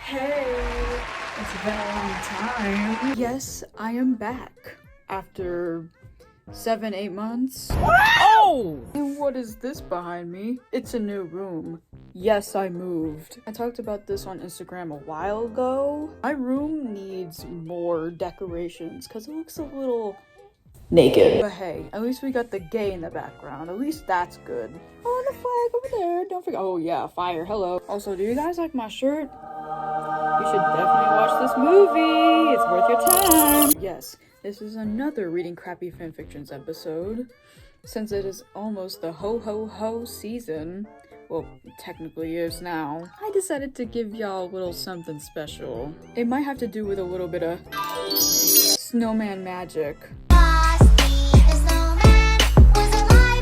Hey, it's been a long time. Yes, I am back after 7-8 months. Oh! And what is this behind me? It's a new room. Yes, I moved. I talked about this on Instagram a while ago. My room needs more decorations because it looks a little naked. But hey, at least we got the gay in the background. At least that's good. Oh, and the flag over there. Don't forget. Oh yeah, fire. Hello. Also, do you guys like my shirt? You should definitely watch this movie. It's worth your time. Yes, this is another Reading Crappy Fanfictions episode. Since it is almost the ho-ho-ho season, well, technically is now, I decided to give y'all a little something special. It might have to do with a little bit of snowman magic.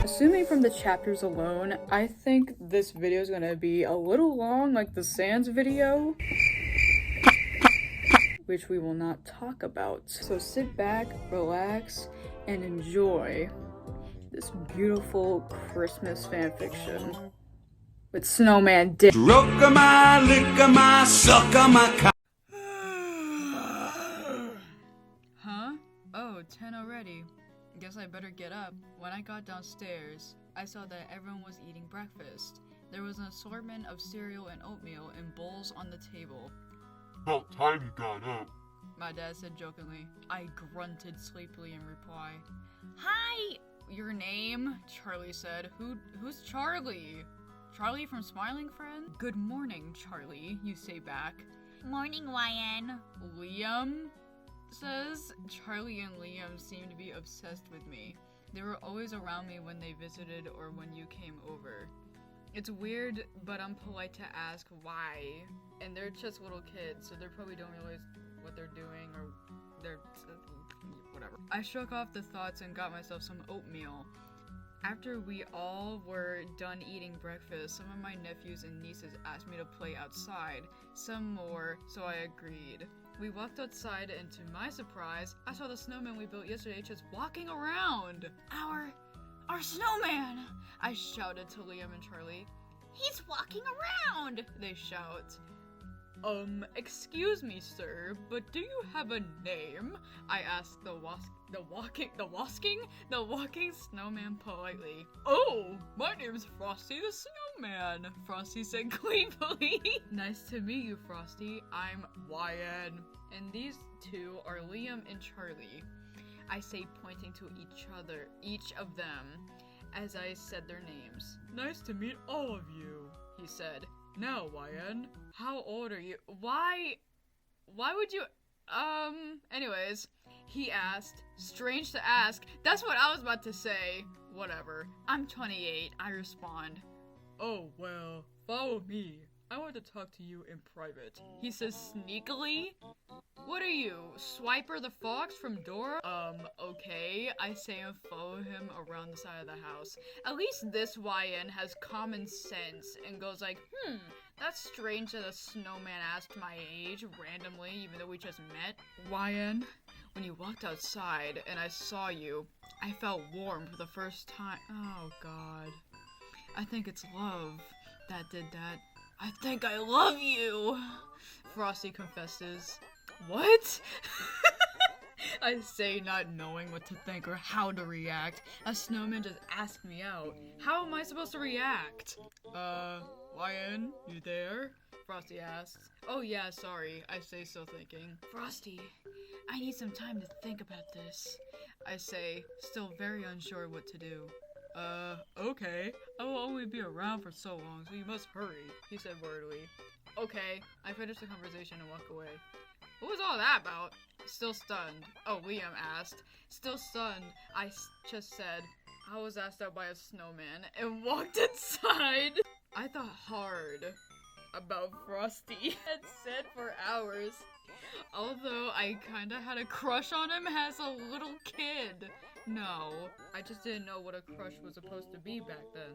Assuming from the chapters alone, I think this video is gonna be a little long, like the Sans video, which we will not talk about. So sit back, relax, and enjoy this beautiful Christmas fanfiction with Snowman Dick. Rook-a-my, lick-a-my, suck-a-my. Huh? Oh, 10 already. Guess I better get up. When I got downstairs, I saw that everyone was eating breakfast. There was an assortment of cereal and oatmeal in bowls on the table. About time you got up. My dad said jokingly. I grunted sleepily in reply. Hi! Your name? Charlie said. Who's Charlie? Charlie from Smiling Friend? Good morning, Charlie, you say back. Morning, YN. Liam says. Charlie and Liam seem to be obsessed with me. They were always around me when they visited or when you came over. It's weird, but I'm polite to ask why. And they're just little kids, so they probably don't realize what they're doing or they're whatever. I shook off the thoughts and got myself some oatmeal. After we all were done eating breakfast, some of my nephews and nieces asked me to play outside. Some more, so I agreed. We walked outside and to my surprise, I saw the snowman we built yesterday just walking around. Our snowman! I shouted to Liam and Charlie. He's walking around! They shout. Excuse me, sir, but do you have a name? I asked the walking snowman politely. Oh, my name's Frosty the Snowman, Frosty said gleefully. Nice to meet you, Frosty. I'm YN. And these two are Liam and Charlie. I say, pointing to each of them, as I said their names. Nice to meet all of you, he said. Now, YN, how old are you? Why would you, anyways, he asked. Strange to ask. That's what I was about to say. Whatever. I'm 28, I respond. Oh, well, follow me. I want to talk to you in private. He says sneakily. What are you, Swiper the Fox from Dora? Okay, I say and follow him around the side of the house. At least this YN has common sense and goes like, that's strange that a snowman asked my age randomly even though we just met. YN, when you walked outside and I saw you, I felt warm for the first time. Oh god. I think it's love that did that. I think I love you, Frosty confesses. What? I say, not knowing what to think or how to react. A snowman just asked me out. How am I supposed to react? YN, you there? Frosty asks. Oh yeah, sorry, I say, so thinking. Frosty, I need some time to think about this, I say, still very unsure what to do. Okay. I will only be around for so long, so you must hurry, he said worriedly. Okay, I finished the conversation and walked away. What was all that about? Still stunned. Oh, Liam asked. Still stunned, I just said, I was asked out by a snowman, and walked inside. I thought hard about Frosty had said for hours. Although I kinda had a crush on him as a little kid. No, I just didn't know what a crush was supposed to be back then.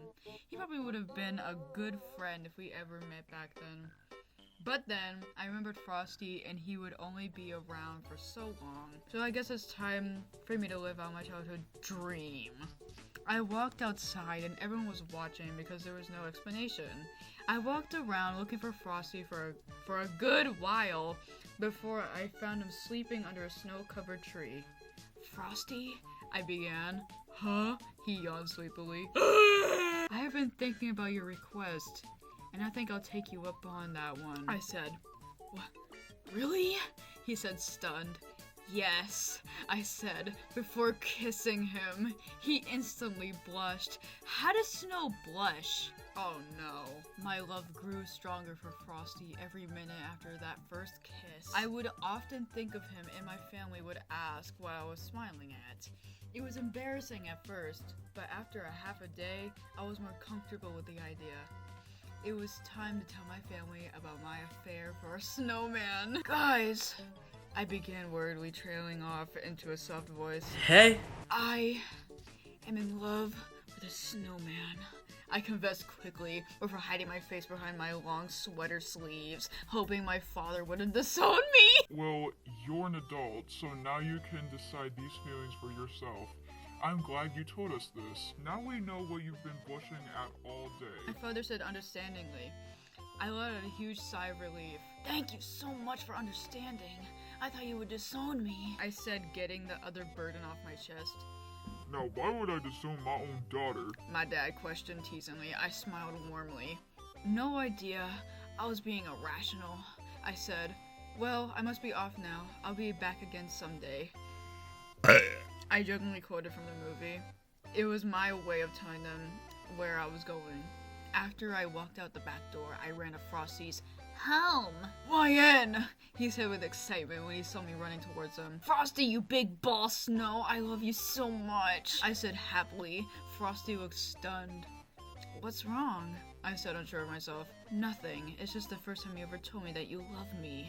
He probably would have been a good friend if we ever met back then. But then, I remembered Frosty and he would only be around for so long. So I guess it's time for me to live out my childhood dream. I walked outside and everyone was watching because there was no explanation. I walked around looking for Frosty for a good while before I found him sleeping under a snow-covered tree. Frosty? I began. Huh? He yawned sleepily. I have been thinking about your request, and I think I'll take you up on that one. I said. What? Really? He said, stunned. Yes, I said, before kissing him. He instantly blushed. How does Snow blush? Oh no. My love grew stronger for Frosty every minute after that first kiss. I would often think of him and my family would ask what I was smiling at. It was embarrassing at first, but after a half a day, I was more comfortable with the idea. It was time to tell my family about my affair for a snowman. Guys, I began worriedly, trailing off into a soft voice. Hey? I am in love with a snowman. I confessed quickly, before hiding my face behind my long sweater sleeves, hoping my father wouldn't disown me. Well, you're an adult, so now you can decide these feelings for yourself. I'm glad you told us this. Now we know what you've been blushing at all day. My father said understandingly. I let out a huge sigh of relief. Thank you so much for understanding. I thought you would disown me, I said, getting the other burden off my chest. Now, why would I disown my own daughter? My dad questioned teasingly. I smiled warmly. No idea. I was being irrational. I said, well, I must be off now. I'll be back again someday. I jokingly quoted from the movie. It was my way of telling them where I was going. After I walked out the back door, I ran to Frosty's home. YN! He said with excitement when he saw me running towards him. Frosty, you big ball Snow, I love you so much, I said happily. Frosty looked stunned. What's wrong? I said, unsure of myself. Nothing. It's just the first time you ever told me that you love me.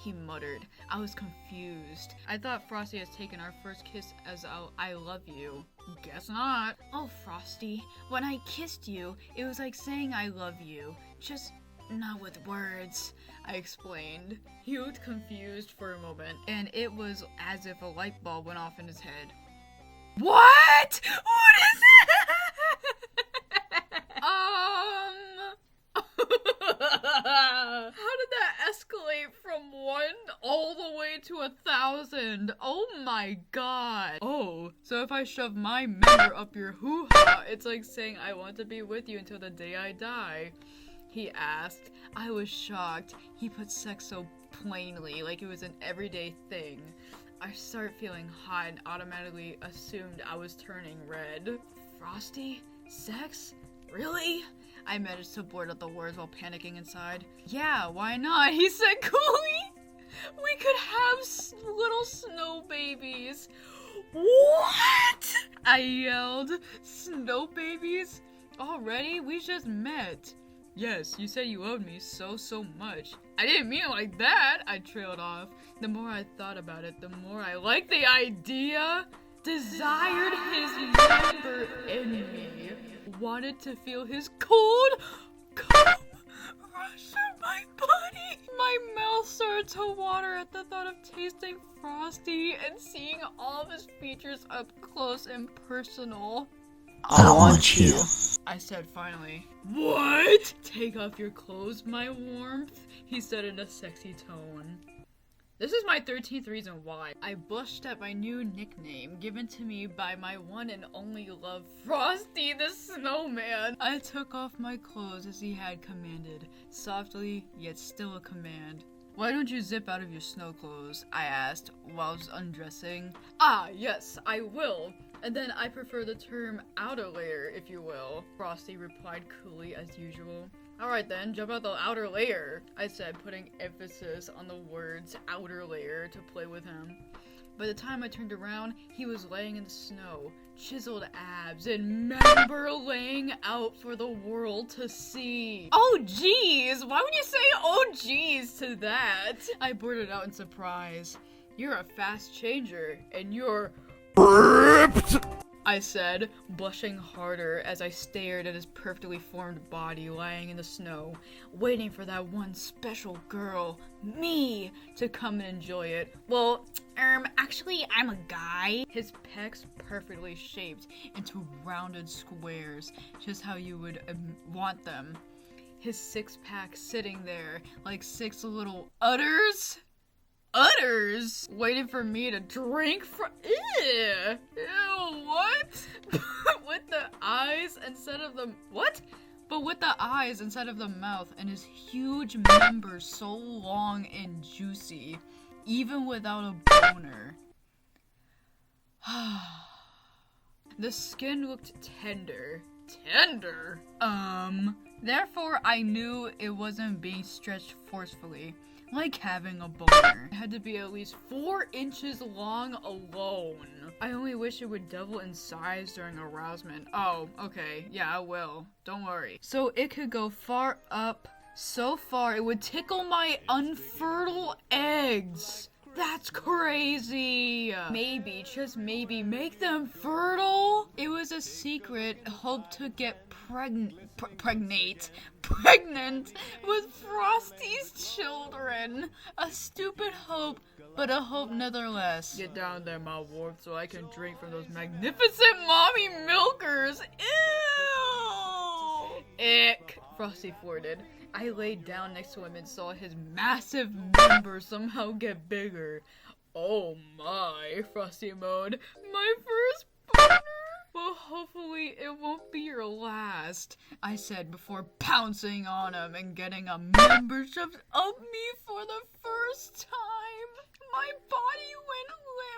He muttered. I was confused. I thought Frosty has taken our first kiss as I love you. Guess not. Oh, Frosty, when I kissed you, it was like saying I love you. Just not with words, I explained. He looked confused for a moment, and it was as if a light bulb went off in his head. What? What is it? How did that escalate from 1 all the way to 1,000? Oh my god. Oh, so if I shove my member up your hoo-ha, it's like saying I want to be with you until the day I die. He asked. I was shocked. He put sex so plainly, like it was an everyday thing. I started feeling hot and automatically assumed I was turning red. Frosty? Sex? Really? I managed to blurt out the words while panicking inside. Yeah, why not? He said coolly. We could have little snow babies. What? I yelled. Snow babies? Already? We just met. Yes, you said you loved me so much. I didn't mean it like that, I trailed off. The more I thought about it, the more I liked the idea. Desired his member in me. Wanted to feel his cold cum rush through my body. My mouth started to water at the thought of tasting Frosty and seeing all of his features up close and personal. I want you, I said finally. What? Take off your clothes, my warmth, he said in a sexy tone. This is my 13th reason why. I blushed at my new nickname given to me by my one and only love, Frosty the Snowman. I took off my clothes as he had commanded, softly yet still a command. Why don't you zip out of your snow clothes? I asked while I was undressing. Ah, yes, I will. And then I prefer the term outer layer, if you will, Frosty replied coolly as usual. Alright then, jump out the outer layer, I said, putting emphasis on the words outer layer to play with him. By the time I turned around, he was laying in the snow, chiseled abs and member laying out for the world to see. Oh geez, why would you say oh geez to that? I blurted out in surprise. You're a fast changer, and you're ripped. I said, blushing harder as I stared at his perfectly formed body lying in the snow, waiting for that one special girl, me, to come and enjoy it. Well, actually, I'm a guy. His pecs perfectly shaped into rounded squares, just how you would want them. His six-pack sitting there like 6 little udders, waiting for me to drink from. Ew, what? With the eyes instead of the what? But with the eyes instead of the mouth, and his huge members so long and juicy, even without a boner. The skin looked tender. Therefore I knew it wasn't being stretched forcefully, like having a boner. It had to be at least 4 inches long alone. I only wish it would double in size during arousement. Oh, okay, yeah, I will. Don't worry. So it could go far up, so far it would tickle my unfertile eggs. That's crazy! Maybe, just maybe, make them fertile? It was a secret hope to get pregnant with Frosty's children. A stupid hope, but a hope nevertheless. Get down there, my ward, so I can drink from those magnificent mommy milkers. Ew! Ick, Frosty flirted. I laid down next to him and saw his massive members somehow get bigger. Oh my, Frosty moaned. My first boner? Well, hopefully it won't be your last, I said before pouncing on him and getting a member shoved up me for the first time. My body went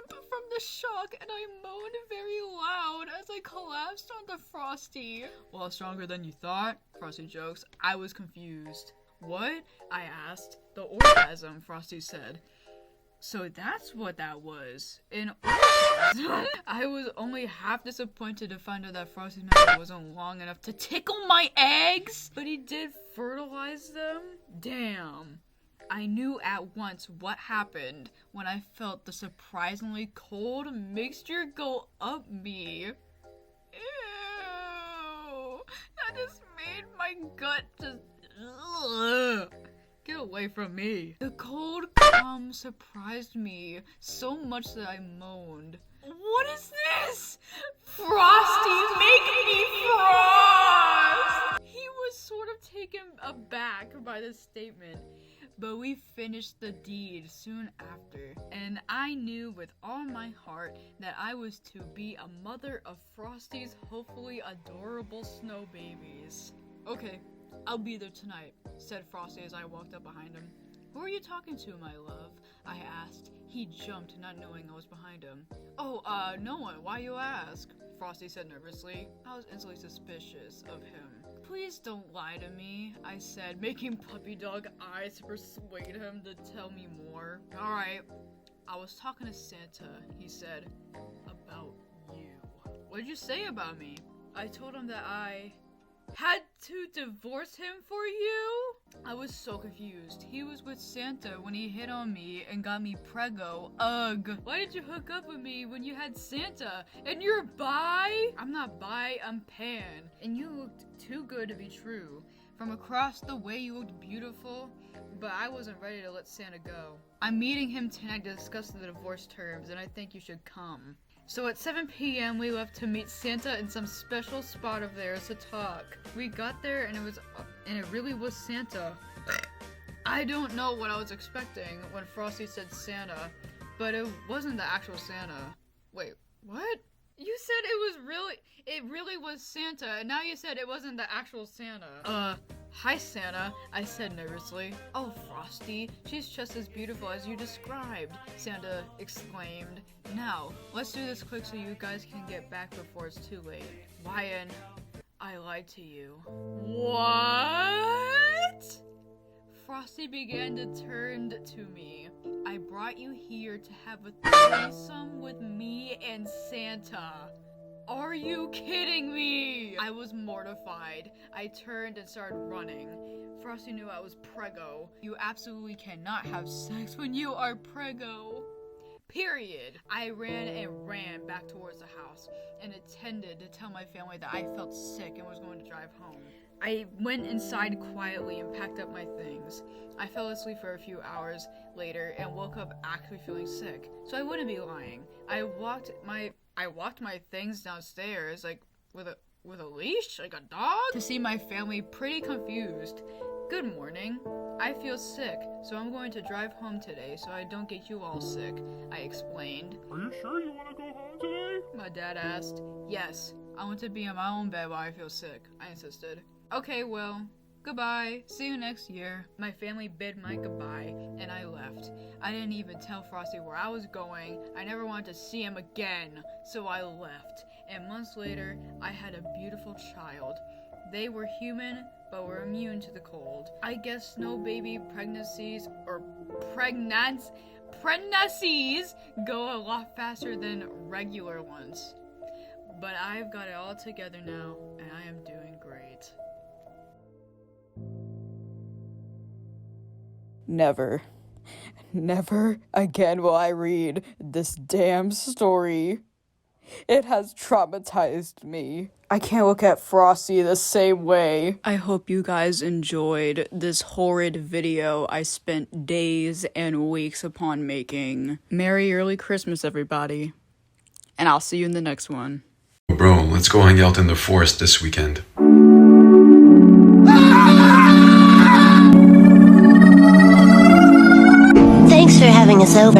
limp from the shock and I moaned very loud as I collapsed onto Frosty. Well, stronger than you thought, Frosty jokes. I was confused. What? I asked. The orgasm, Frosty said. So that's what that was. An orgasm? I was only half disappointed to find out that Frosty's member wasn't long enough to tickle my eggs, but he did fertilize them? Damn. I knew at once what happened when I felt the surprisingly cold mixture go up me. Ew! That just made my gut just... Ugh. Get away from me. The cold cum surprised me so much that I moaned. What is this? Frosty, make me frost! He was sort of taken aback by this statement. But we finished the deed soon after, and I knew with all my heart that I was to be a mother of Frosty's hopefully adorable snow babies. Okay, I'll be there tonight, said Frosty as I walked up behind him. Who are you talking to, my love? I asked. He jumped, not knowing I was behind him. Oh, no one. Why you ask? Frosty said nervously. I was instantly suspicious of him. Please don't lie to me, I said, making puppy dog eyes to persuade him to tell me more. Alright, I was talking to Santa, he said, about you. What did you say about me? I told him that I had to divorce him for you? I was so confused. He was with Santa when he hit on me and got me preggo. Ugh. Why did you hook up with me when you had Santa? And you're bi? I'm not bi, I'm pan. And you looked too good to be true. From across the way you looked beautiful, but I wasn't ready to let Santa go. I'm meeting him tonight to discuss the divorce terms, and I think you should come. So at 7 p.m. we left to meet Santa in some special spot of theirs to talk. We got there and it really was Santa. I don't know what I was expecting when Frosty said Santa, but it wasn't the actual Santa. Wait, what? You said it really was Santa, and now you said it wasn't the actual Santa. Hi Santa, I said nervously. Oh, Frosty, she's just as beautiful as you described, Santa exclaimed. Now, let's do this quick so you guys can get back before it's too late. Wyan, I lied to you. What? Frosty began to turn to me. I brought you here to have a threesome with me and Santa. Are you kidding me? I was mortified. I turned and started running. Frosty knew I was preggo. You absolutely cannot have sex when you are preggo. Period. I ran and ran back towards the house and intended to tell my family that I felt sick and was going to drive home. I went inside quietly and packed up my things. I fell asleep for a few hours later and woke up actually feeling sick, so I wouldn't be lying. I walked my things downstairs, like with a leash, like a dog, to see my family pretty confused. Good morning. I feel sick, so I'm going to drive home today so I don't get you all sick, I explained. Are you sure you want to go home today? My dad asked. Yes, I want to be in my own bed while I feel sick, I insisted. Okay, well, goodbye. See you next year. My family bid my goodbye, and I left. I didn't even tell Frosty where I was going. I never wanted to see him again, so I left. And months later, I had a beautiful child. They were human, but were immune to the cold. I guess no baby pregnancies go a lot faster than regular ones. But I've got it all together now, and I am doing great. Never again will I read this damn story. It has traumatized me. I can't look at Frosty the same way. I hope you guys enjoyed this horrid video I spent days and weeks upon making. Merry early Christmas, everybody. And I'll see you in the next one. Bro, let's go hang out in the forest this weekend. Thanks for having us over.